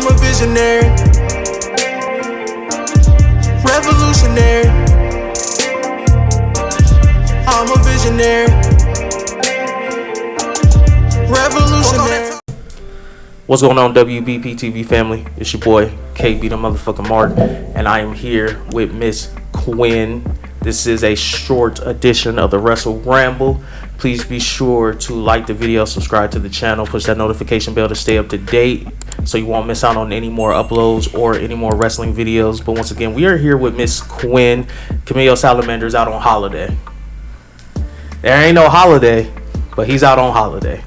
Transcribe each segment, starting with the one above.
I'm a visionary, revolutionary. I'm a visionary, revolutionary. What's going on, WBP TV family? It's your boy KB the motherfucking Mark, and I am here with Miss Quinn. This is a short edition of the WresyleRamble. Please be sure to like the video, subscribe to the channel, push that notification bell to stay up to date so you won't miss out on any more uploads or any more wrestling videos. But once again, we are here with Miss Quinn. Camille Salamander's out on holiday. There ain't no holiday, but he's out on holiday.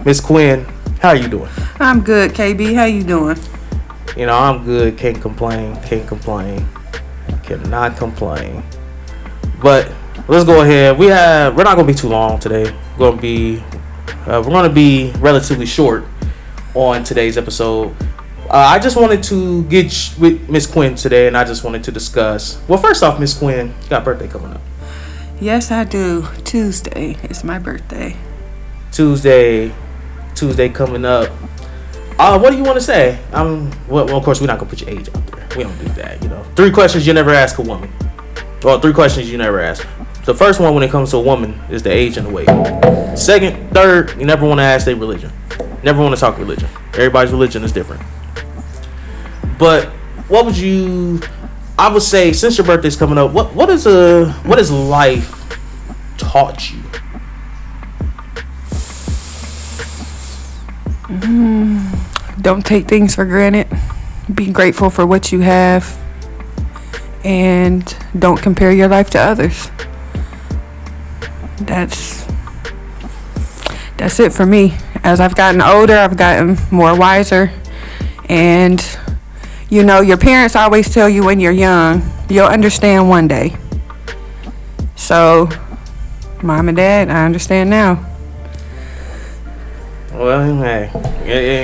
Miss Quinn, how are you doing? I'm good, KB. How you doing? You know, I'm good. Can't complain. Cannot complain. But let's go ahead. We're not gonna be too long today. We're gonna be relatively short on today's episode. I just wanted to get with Miss Quinn today, and I just wanted to discuss. Well, first off, Miss Quinn, you got a birthday coming up. Yes, I do. Tuesday. It's my birthday. Tuesday coming up. What do you want to say? Well, of course, we're not gonna put your age out there. We don't do that, you know. 3 questions you never ask a woman. Well, 3 questions you never ask. The first one, when it comes to a woman, is the age and the weight. Second, third, you never want to ask their religion. Never want to talk religion. Everybody's religion is different. But what would you? I would say, since your birthday's coming up, what has life taught you? Don't take things for granted. Be grateful for what you have. And don't compare your life to others. That's it for me. As I've gotten older, I've gotten more wiser. And, you know, your parents always tell you when you're young, you'll understand one day. So, Mom and Dad, I understand now. Well, hey,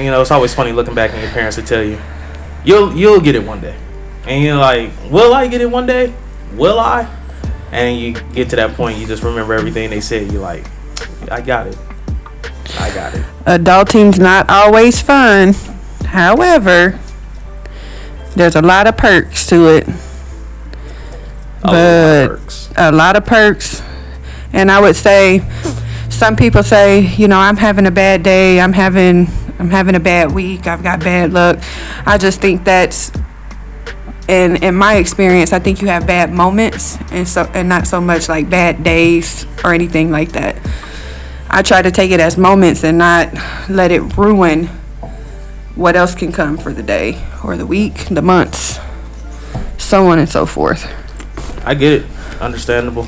you know, it's always funny looking back and your parents will tell you, you'll get it one day. And you're like, will I get it one day? Will I? And you get to that point, you just remember everything they said. You're like, I got it. Adulting's not always fun. However, there's a lot of perks to it. A lot of perks. And I would say, some people say, you know, I'm having a bad day. I'm having a bad week. I've got bad luck. I just think that's, in my experience, I think you have bad moments and not so much like bad days or anything like that. I try to take it as moments and not let it ruin what else can come for the day or the week, the months, so on and so forth. I get it. Understandable.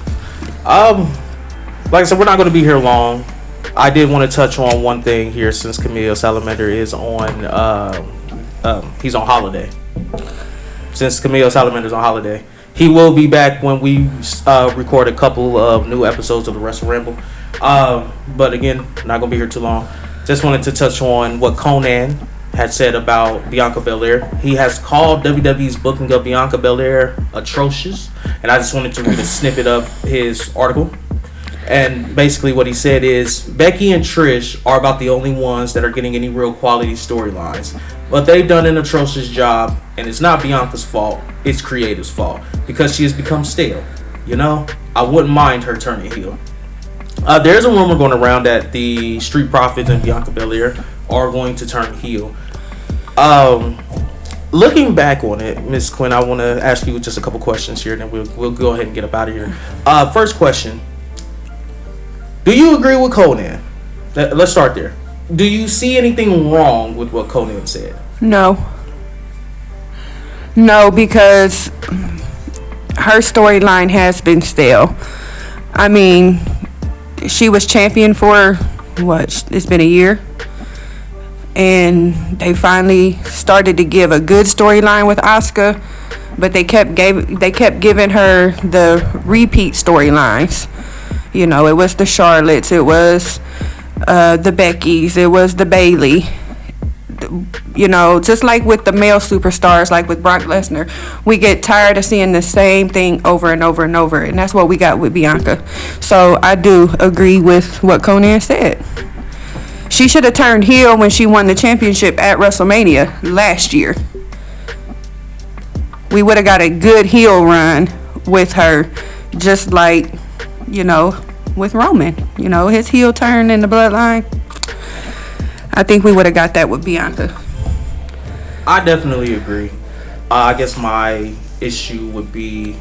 Like I said, we're not going to be here long. I did want to touch on one thing here since Camille Salamander is he's on holiday. Since Camille Salamander's on holiday, he will be back when we record a couple of new episodes of the WresyleRamble. But again, not gonna be here too long. Just wanted to touch on what Konnan had said about Bianca Belair. He has called WWE's booking of Bianca Belair atrocious, and I just wanted to read a snippet of his article. And basically what he said is, Becky and Trish are about the only ones that are getting any real quality storylines. But they've done an atrocious job, and it's not Bianca's fault, it's creative's fault. Because she has become stale. You know? I wouldn't mind her turning heel. There's a rumor going around that the Street Profits and Bianca Belair are going to turn heel. Looking back on it, Miss Quinn, I want to ask you just a couple questions here, and then we'll go ahead and get up out of here. First question. Do you agree with Konnan? Let's start there. Do you see anything wrong with what Konnan said? No, because her storyline has been stale. I mean, she was champion for what? It's been a year. And they finally started to give a good storyline with Asuka, but they kept giving her the repeat storylines. You know, it was the Charlottes, it was the Beckys, it was the Bailey. You know, just like with the male superstars, like with Brock Lesnar, we get tired of seeing the same thing over and over and over, and that's what we got with Bianca. So I do agree with what Konnan said. She should have turned heel when she won the championship at WrestleMania last year. We would have got a good heel run with her, just like, with Roman. His heel turn in the bloodline. I think we would have got that with Bianca. I definitely agree. I guess my issue would be,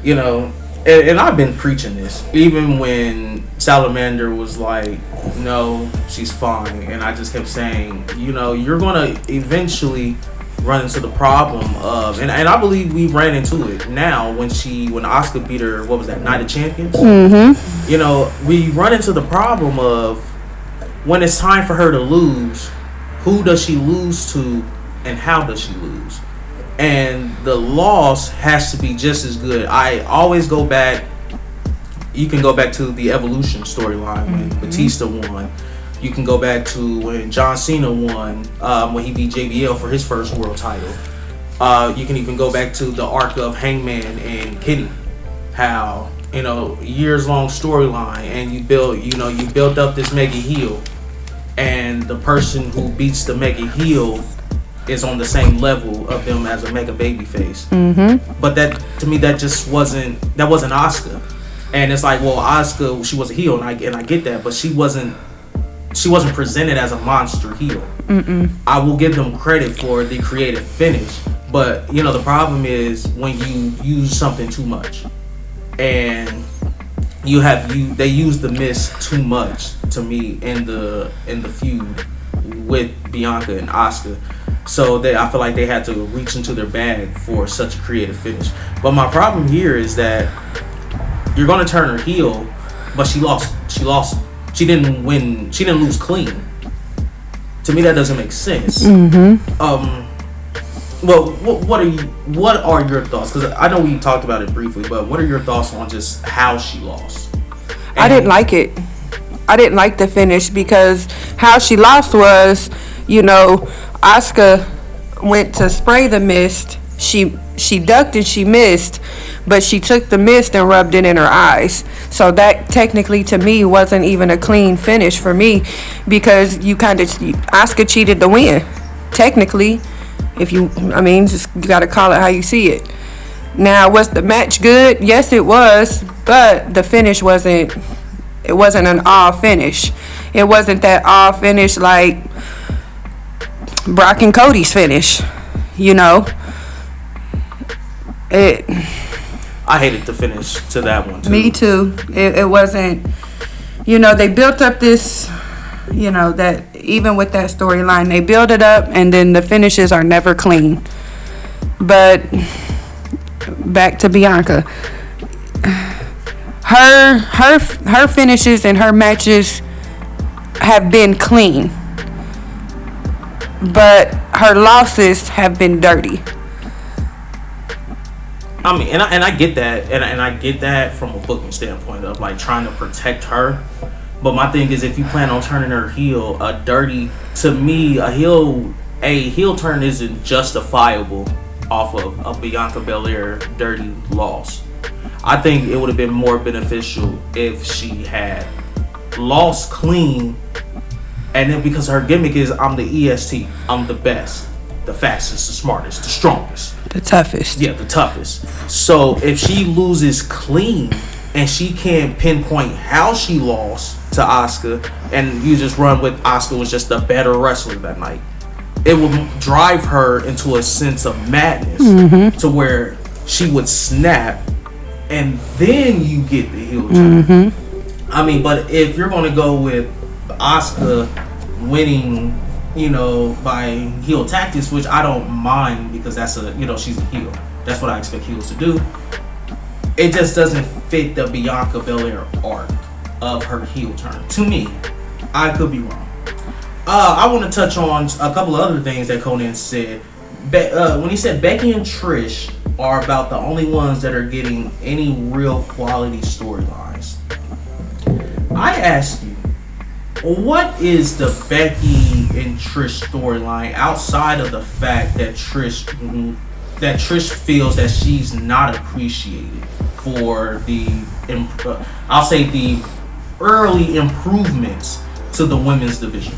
and I've been preaching this, even when Salamander was like, no, she's fine. And I just kept saying, you're going to eventually run into the problem of, and I believe we ran into it now when Asuka beat her, what was that, Night of Champions? Mm-hmm. We run into the problem of when it's time for her to lose, who does she lose to and how does she lose? And the loss has to be just as good. I always go back, you can go back to the Evolution storyline when Batista won. You can go back to when John Cena won, when he beat JBL for his first world title. You can even go back to the arc of Hangman and Kenny. How, years long storyline, and you built up this mega heel, and the person who beats the mega heel is on the same level of them as a mega baby face. Mm-hmm. But that, to me, that wasn't Asuka. And it's like, well, Asuka, she was a heel, and I get that, but she wasn't presented as a monster heel. Mm-mm. I will give them credit for the creative finish, but the problem is when you use something too much, and they use the Miz too much to me in the feud with Bianca and Asuka. So I feel like they had to reach into their bag for such a creative finish. But my problem here is that you're going to turn her heel, but she lost. She didn't win. She didn't lose clean. To me, that doesn't make sense. Mm-hmm. Well, what are your thoughts? Because I know we talked about it briefly, but what are your thoughts on just how she lost? I didn't like it. I didn't like the finish because how she lost was, Asuka went to spray the mist. She ducked and she missed, but she took the mist and rubbed it in her eyes. So that technically to me wasn't even a clean finish for me, because Asuka cheated the win. Technically, you gotta call it how you see it. Now, was the match good? Yes, it was, but the finish wasn't an all finish. It wasn't that all finish like Brock and Cody's finish, I hated the finish to that one too. Me too. It wasn't, they built up this, that even with that storyline, they build it up and then the finishes are never clean. But back to Bianca. Her finishes and her matches have been clean, but her losses have been dirty. I mean, and I get that, and I get that from a booking standpoint of like trying to protect her. But my thing is, if you plan on turning her heel, to me, a heel turn isn't justifiable off of a Bianca Belair dirty loss. I think it would have been more beneficial if she had lost clean, and then because her gimmick is I'm the EST, I'm the best, the fastest, the smartest, the strongest, the toughest. Yeah, the toughest. So if she loses clean and she can't pinpoint how she lost to Asuka, and you just run with Asuka was just a better wrestler that night, it would drive her into a sense of madness to where she would snap, and then you get the heel turn. I mean, but if you're going to go with Asuka winning, by heel tactics, which I don't mind because that's she's a heel. That's what I expect heels to do. It just doesn't fit the Bianca Belair arc of her heel turn. To me, I could be wrong. I want to touch on a couple of other things that Konnan said. When he said Becky and Trish are about the only ones that are getting any real quality storylines, I ask you, what is the Becky and Trish storyline outside of the fact that Trish feels that she's not appreciated for the early improvements to to the women's division.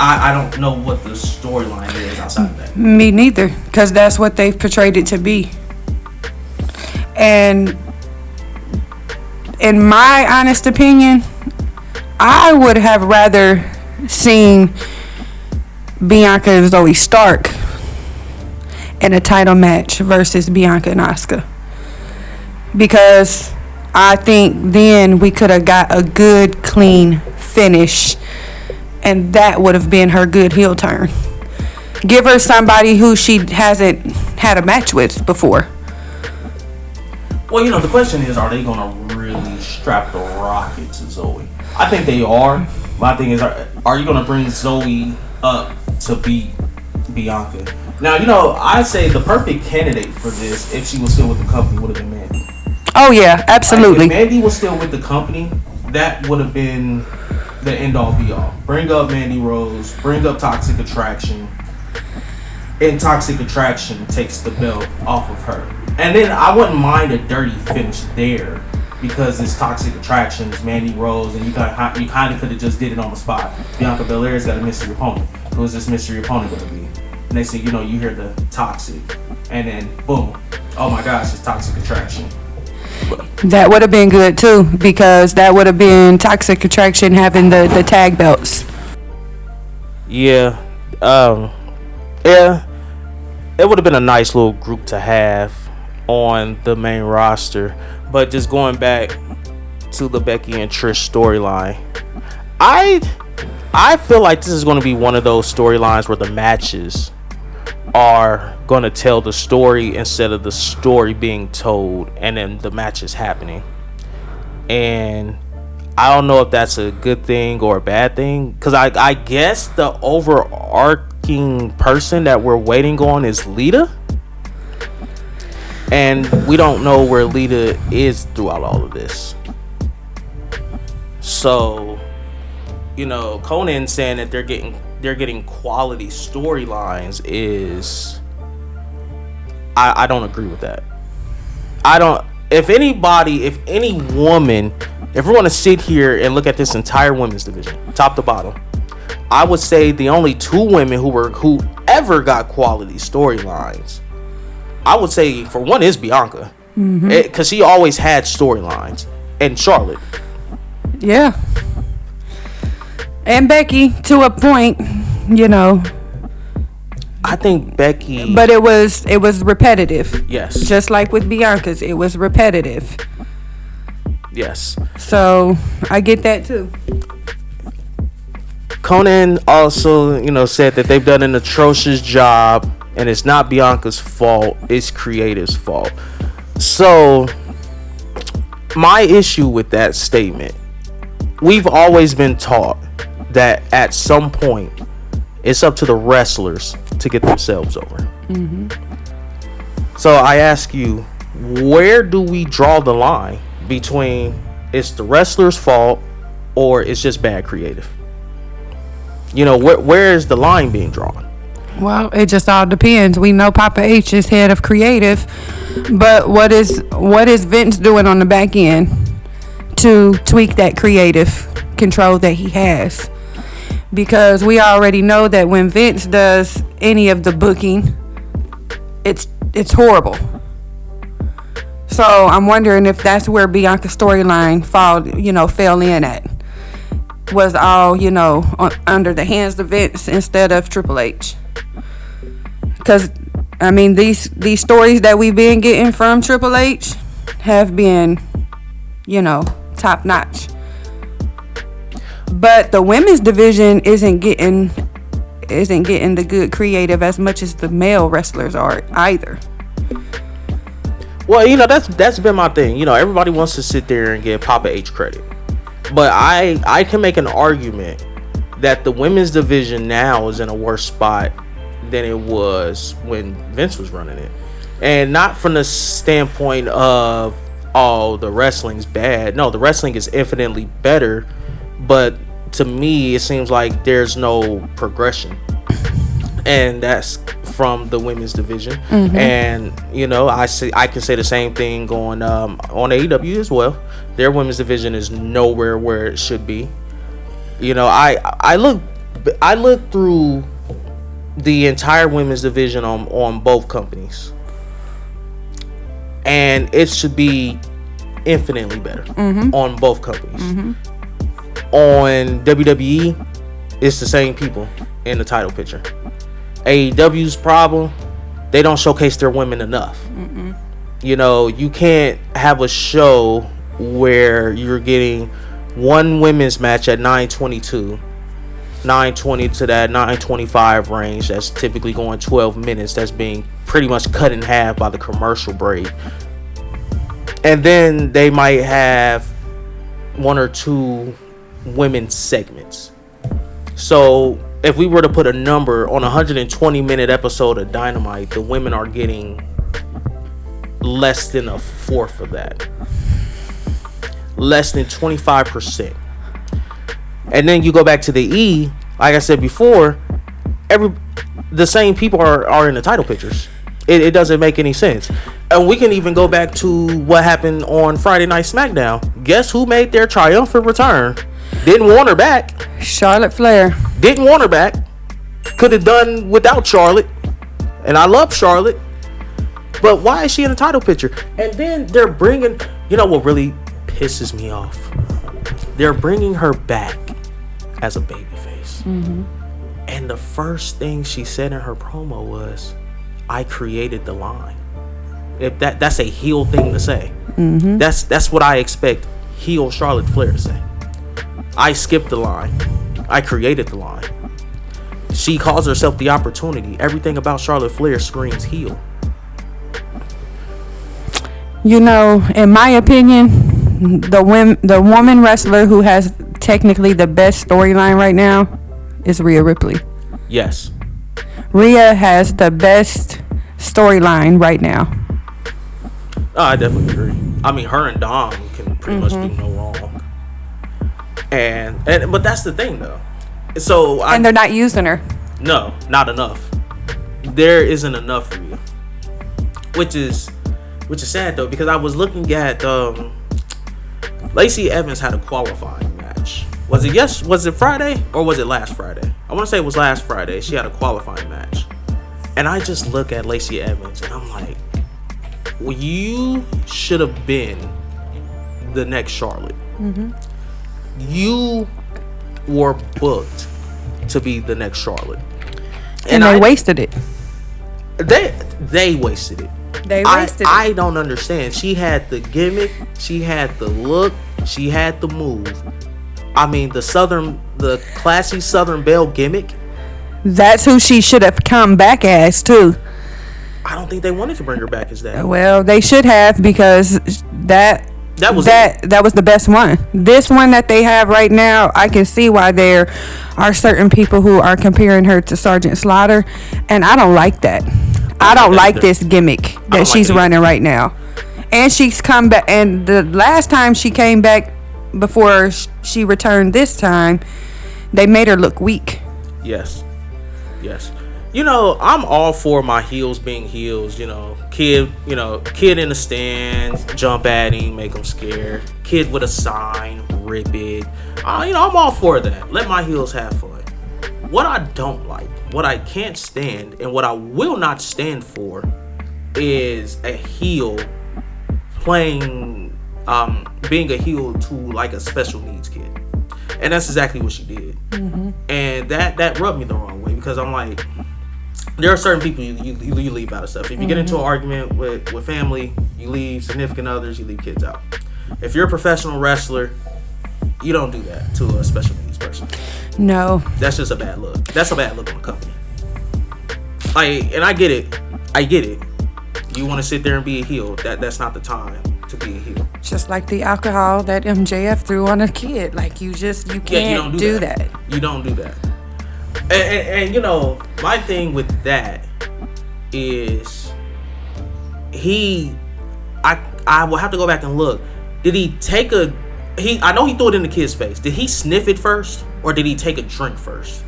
I don't know what the storyline is outside of that. Me neither, because that's what they've portrayed it to be. And in my honest opinion, I would have rather seen Bianca and Zoe Stark in a title match versus Bianca and Asuka. Because I think then we could have got a good, clean finish, and that would have been her good heel turn. Give her somebody who she hasn't had a match with before. Well, the question is, are they going to really strap the rocket to Zoe? I think they are. My thing is, are you going to bring Zoe up to beat Bianca? Now, I say the perfect candidate for this, if she was still with the company, would have been Mandy. Oh, yeah, absolutely. Like, if Mandy was still with the company, that would have been the end-all, be-all. Bring up Mandy Rose, bring up Toxic Attraction, and Toxic Attraction takes the belt off of her. And then I wouldn't mind a dirty finish there, because it's Toxic Attraction, it's Mandy Rose, and you kind of could have just did it on the spot. Bianca Belair's got a mystery opponent. Who is this mystery opponent going to be? Next thing you know, you hear the Toxic, and then boom, oh my gosh, it's Toxic Attraction. That would have been good too, because that would have been Toxic Attraction having the tag belts. Yeah, it would have been a nice little group to have on the main roster. But just going back to the Becky and Trish storyline, I feel like this is going to be one of those storylines where the matches are going to tell the story instead of the story being told, and then the match is happening. And I don't know if that's a good thing or a bad thing, because I guess the overarching person that we're waiting on is Lita, and we don't know where Lita is throughout all of this. So, Konnan saying that they're getting quality storylines is, I don't agree with that. If any woman, if we're going to sit here and look at this entire women's division, top to bottom, I would say the only two women who ever got quality storylines, I would say for one is Bianca, because she always had storylines, and Charlotte. Yeah. And Becky, to a point, I think Becky, but it was repetitive. Yes. Just like with Bianca's, it was repetitive. Yes. So I get that too. Konnan also, said that they've done an atrocious job, and it's not Bianca's fault, it's creative's fault. So my issue with that statement, we've always been taught that at some point it's up to the wrestlers to get themselves over. So I ask you, where do we draw the line between it's the wrestler's fault or it's just bad creative? Where is the line being drawn? Well, it just all depends. We know Papa H is head of creative, but what is Vince doing on the back end to tweak that creative control that he has? Because we already know that when Vince does any of the booking, it's horrible. So I'm wondering if that's where Bianca's storyline fell in at. Was all, under the hands of Vince instead of Triple H. Because, these stories that we've been getting from Triple H have been, top notch. But the women's division isn't getting the good creative as much as the male wrestlers are either. Well, that's been my thing. Everybody wants to sit there and give Papa H credit. But I can make an argument that the women's division now is in a worse spot than it was when Vince was running it. And not from the standpoint of, the wrestling's bad. No, the wrestling is infinitely better. But to me, it seems like there's no progression. And that's from the women's division. And, I can say the same thing going on AEW as well. Their women's division is nowhere where it should be. You know, I look through the entire women's division on both companies, and it should be infinitely better on both companies. On WWE, it's the same people in the title picture. AEW's problem, they don't showcase their women enough. You know, you can't have a show where you're getting one women's match at 920 to that 925 range that's typically going 12 minutes, that's being pretty much cut in half by the commercial break. And then they might have one or two women's segments. So if we were to put a number on a 120-minute episode of Dynamite, the women are getting less than a fourth of that. Less than 25%. And then you go back to the E, like I said before, the same people are in the title pictures. It doesn't make any sense. And we can even go back to what happened on Friday Night SmackDown. Guess who made their triumphant return? Didn't want her back. Charlotte Flair. Didn't want her back. Could have done without Charlotte. And I love Charlotte. But why is she in the title picture? And then they're bringing... You know what really pisses me off? They're bringing her back as a babyface. And the first thing she said in her promo was, I created the line. If that's a heel thing to say. That's what I expect heel Charlotte Flair to say. I skipped the line. I created the line. She calls herself the Opportunity. Everything about Charlotte Flair screams heel. You know, in my opinion, the woman wrestler who has technically the best storyline right now is Rhea Ripley. Yes. Rhea has the best storyline right now. Oh, I definitely agree. I mean, her and Dom can pretty much do no wrong. And but that's the thing though. So and they're not using her. No, not enough. There isn't enough Rhea. Which is sad though, because I was looking at Lacey Evans had a qualifying match. Was it Friday or was it last Friday? I want to say it was last Friday. She had a qualifying match. And I just look at Lacey Evans and I'm like, well, you should have been the next Charlotte. You were booked to be the next Charlotte. And they wasted it. They wasted it. I don't understand. She had the gimmick, she had the look, she had the move. I mean, the classy Southern Belle gimmick. That's who she should have come back as too. I don't think they wanted to bring her back as that. Well, they should have, because that was the best one. This one that they have right now, I can see why there are certain people who are comparing her to Sergeant Slaughter, and I don't like that. I don't like this gimmick that she's running right now. And she's come back, and the last time she came back before she returned this time, they made her look weak. Yes. You know, I'm all for my heels being heels. Kid in the stands, jump at him, make him scared. Kid with a sign, rip it. I'm all for that. Let my heels have fun. What I don't like, what I can't stand, and what I will not stand for is a heel playing, being a heel to like a special needs kid. And that's exactly what she did. And that rubbed me the wrong way, because I'm like, there are certain people you leave out of stuff. If you get into an argument with family, you leave significant others, you leave kids out. If you're a professional wrestler, you don't do that to a special needs person. No. That's just a bad look. That's a bad look on the company. And I get it. You want to sit there and be a heel. That's not the time to be a heel. Just like the alcohol that MJF threw on a kid. Like, you can't do that. You don't do that. And my thing with that is I will have to go back and look. Did he take I know he threw it in the kid's face. Did he sniff it first, or did he take a drink first?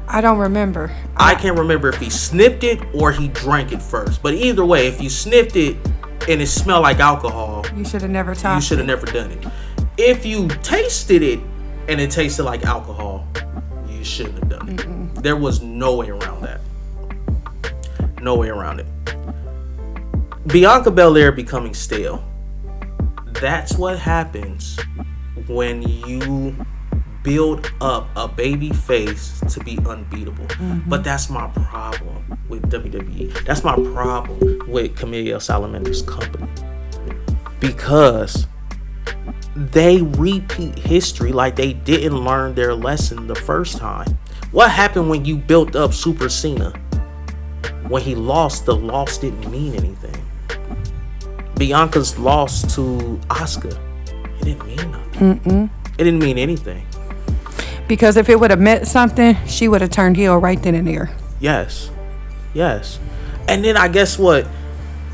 I don't remember. I can't remember if he sniffed it or he drank it first. But either way, if you sniffed it and it smelled like alcohol, you should have never done it. If you tasted it and it tasted like alcohol, you shouldn't have done it. There was no way around that. No way around it. Bianca Belair becoming stale. That's what happens when you build up a baby face to be unbeatable. But that's my problem with WWE. That's my problem with Camille Salamander's company. Because they repeat history like they didn't learn their lesson the first time. What happened when you built up Super Cena? When he lost, the loss didn't mean anything. Bianca's loss to Asuka, it didn't mean nothing. It didn't mean anything. Because if it would have meant something, she would have turned heel right then and there. Yes. And then I guess what?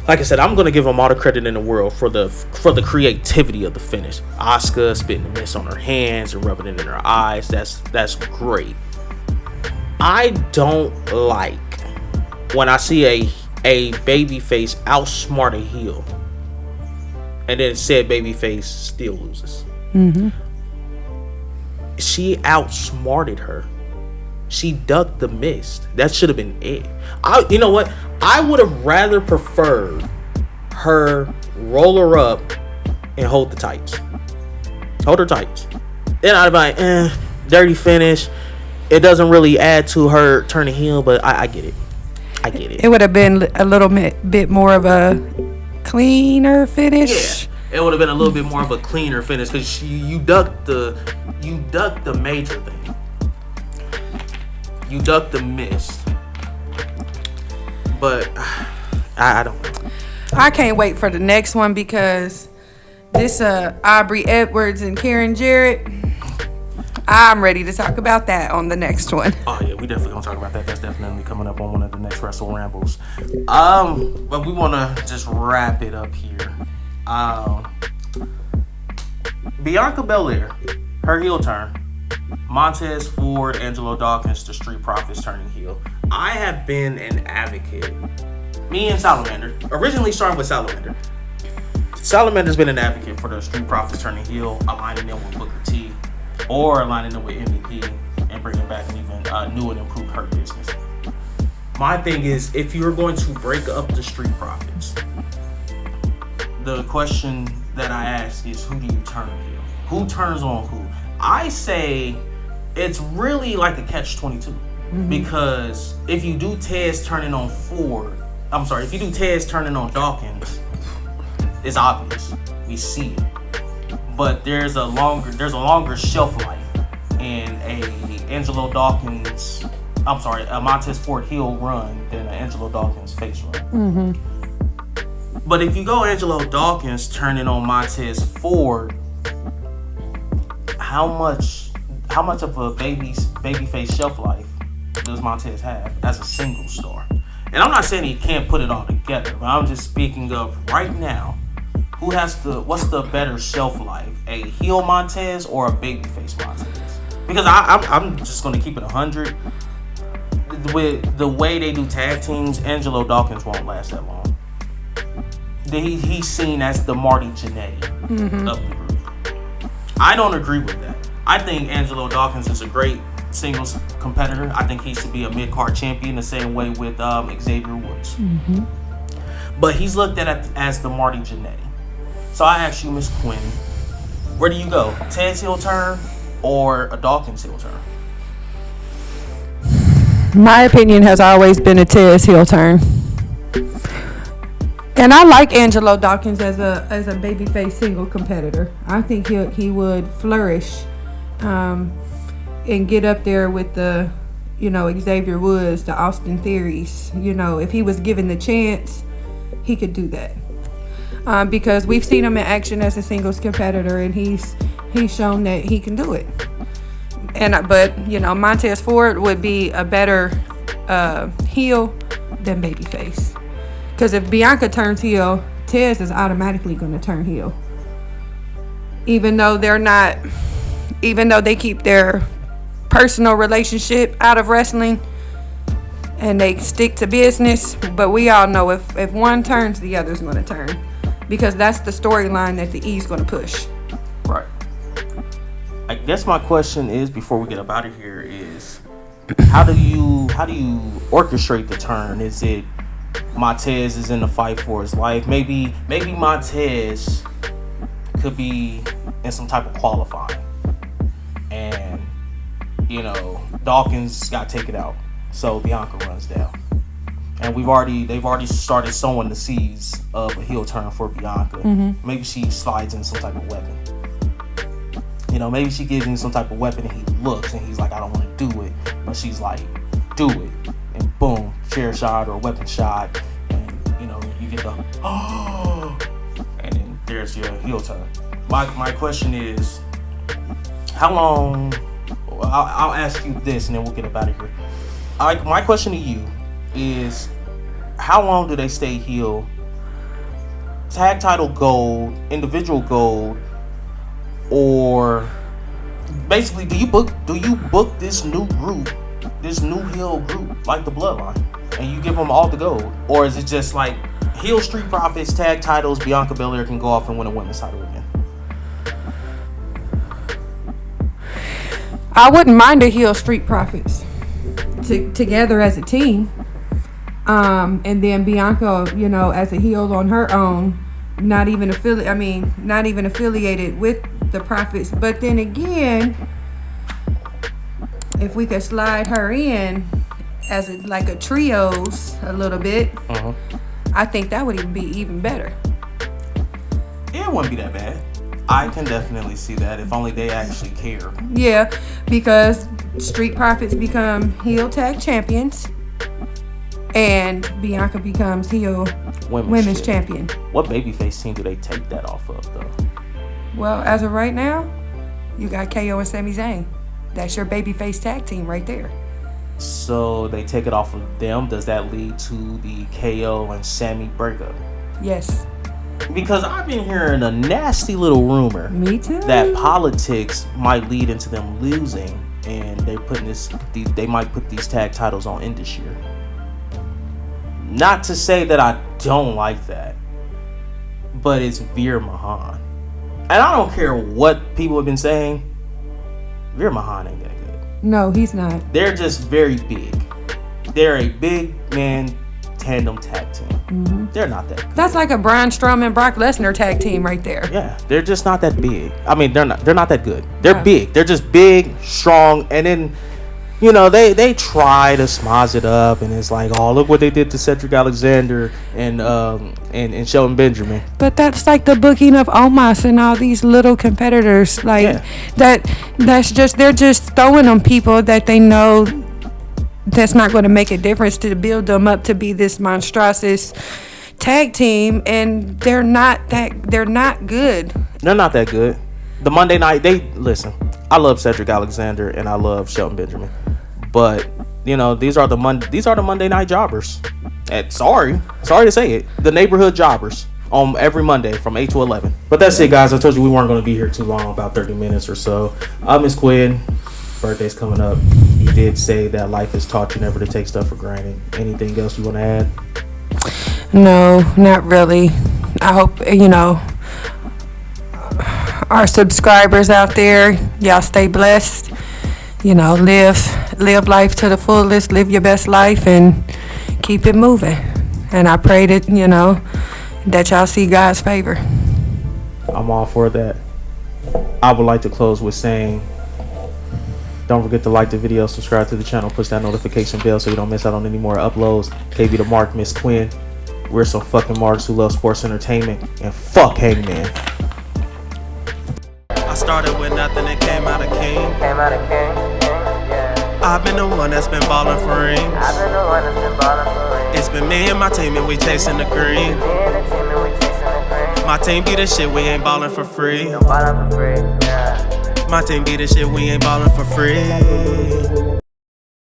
Like I said, I'm gonna give them all the credit in the world for the creativity of the finish. Asuka spitting the mist on her hands and rubbing it in her eyes. That's great. I don't like when I see a babyface outsmart a heel, and then said babyface still loses. She outsmarted her. She ducked the mist. That should have been it. You know what? I would have rather preferred her roll her up and hold the tights. Hold her tights. Then I'd be like, dirty finish. It doesn't really add to her turning heel, but I get it. I get it. It would have been a little bit more of a cleaner finish. Yeah. It would have been a little bit more of a cleaner finish because you ducked the major thing. You ducked the mist. But I don't know. I can't wait for the next one because this Aubrey Edwards and Karen Jarrett, I'm ready to talk about that on the next one. Oh yeah, we definitely gonna talk about that. That's definitely coming up on one of the next Wrestle Rambles. But we wanna just wrap it up here. Bianca Belair, her heel turn. Montez Ford, Angelo Dawkins, the Street Profits turning heel. I have been an advocate. Me and Salamander, originally starting with Salamander. Salamander's been an advocate for the Street Profits turning heel, aligning them with Booker T, or aligning them with MVP and bringing back an even new and improved Hurt Business. My thing is, if you're going to break up the Street Profits, the question that I ask is, who do you turn heel? Who turns on who? I say it's really like a catch-22 because if you do Tez turning on if you do Tez turning on Dawkins, it's obvious. We see it. But there's a longer shelf life in a Montez Ford heel run than an Angelo Dawkins face run. But if you go Angelo Dawkins turning on Montez Ford, how much of a babyface shelf life does Montez have as a single star? And I'm not saying he can't put it all together, but I'm just speaking of right now. What's the better shelf life? A heel Montez or a babyface Montez? Because I'm just gonna keep it 100. With the way they do tag teams, Angelo Dawkins won't last that long. He's seen as the Marty Jannetty of the group. I don't agree with that. I think Angelo Dawkins is a great singles competitor. I think he should be a mid-card champion the same way with Xavier Woods. But he's looked at as the Marty Jannetty. So I ask you, Miss Quinn, where do you go? Ted's heel turn or a Dawkins heel turn? My opinion has always been a Tez heel turn. And I like Angelo Dawkins as a babyface single competitor. I think he would flourish and get up there with the, Xavier Woods, the Austin Theories. If he was given the chance, he could do that. Because we've seen him in action as a singles competitor, and he's shown that he can do it. But Montez Ford would be a better heel than babyface. Because if Bianca turns heel, Tez is automatically going to turn heel. Even though they keep their personal relationship out of wrestling and they stick to business. But we all know if one turns, the other's going to turn. Because that's the storyline that the E's going to push. Right. guess my question is, before we get up out of here, is how do you orchestrate the turn? Is it Montez is in the fight for his life? Maybe Montez could be in some type of qualifying, and Dawkins got taken out, so Bianca runs down, and they've already started sowing the seeds of a heel turn for Bianca. Maybe she slides in some type of weapon. Maybe she gives him some type of weapon and he looks and he's like, I don't want to do it. But she's like, do it. And boom, chair shot or weapon shot. And, you get the, oh. And then there's your heel turn. My question is, how long, I'll ask you this and then we'll get up out of here. My question to you is, how long do they stay heel? Tag title gold, individual gold, or basically, do you book this new group, this new heel group like the Bloodline, and you give them all the gold, or is it just like heel Street Profits, tag titles, Bianca Belair can go off and win a women's title again? I wouldn't mind a heel Street Profits together as a team, and then Bianca, as a heel on her own, not even affiliated with the Profits. But then again, if we could slide her in as like a trios a little bit, I think that would even be even better. It wouldn't be that bad. I can definitely see that, if only they actually care. Yeah, because Street Profits become heel tag champions and Bianca becomes heel women's champion. What babyface team do they take that off of, though? Well, as of right now, you got KO and Sami Zayn. That's your babyface tag team right there. So they take it off of them. Does that lead to the KO and Sami breakup? Yes. Because I've been hearing a nasty little rumor. Me too. That politics might lead into them losing, and they might put these tag titles on in this year. Not to say that I don't like that, but it's Veer Mahan. And I don't care what people have been saying, Veer Mahan ain't that good. No, he's not. They're just very big. They're a big man tandem tag team. They're not that good. That's like a Braun Strowman, Brock Lesnar tag team right there. Yeah, they're just not that big. I mean, they're not that good. They're big. They're just big, strong, and then they try to smoz it up, and it's like, oh, look what they did to Cedric Alexander and Shelton Benjamin. But that's like the booking of Omos and all these little competitors. Like that's just, they're just throwing them people that they know that's not going to make a difference to build them up to be this monstrous tag team, and they're not good. They're not that good. The Monday night, listen, I love Cedric Alexander and I love Shelton Benjamin, but these are the Monday night jobbers. And sorry to say it, the neighborhood jobbers on every Monday from 8 to 11. But that's it, guys. I told you we weren't going to be here too long, about 30 minutes or so. Miss Quinn, birthday's coming up. You did say that life has taught you never to take stuff for granted. Anything else you want to add? No, not really. I hope our subscribers out there, y'all stay blessed. Live life to the fullest, live your best life, and keep it moving. And I pray that that y'all see God's favor. I'm all for that. I would like to close with saying, don't forget to like the video, subscribe to the channel, push that notification bell so you don't miss out on any more uploads. KB the Mark, Miss Quinn. We're some fucking marks who love sports entertainment, and fuck Hangman. I started with nothing and came out a king. I've been the one that's been ballin' for rings. It's been me and my team and we chasing the green. My team be the shit, we ain't ballin' for free. My team be the shit, we ain't ballin' for free.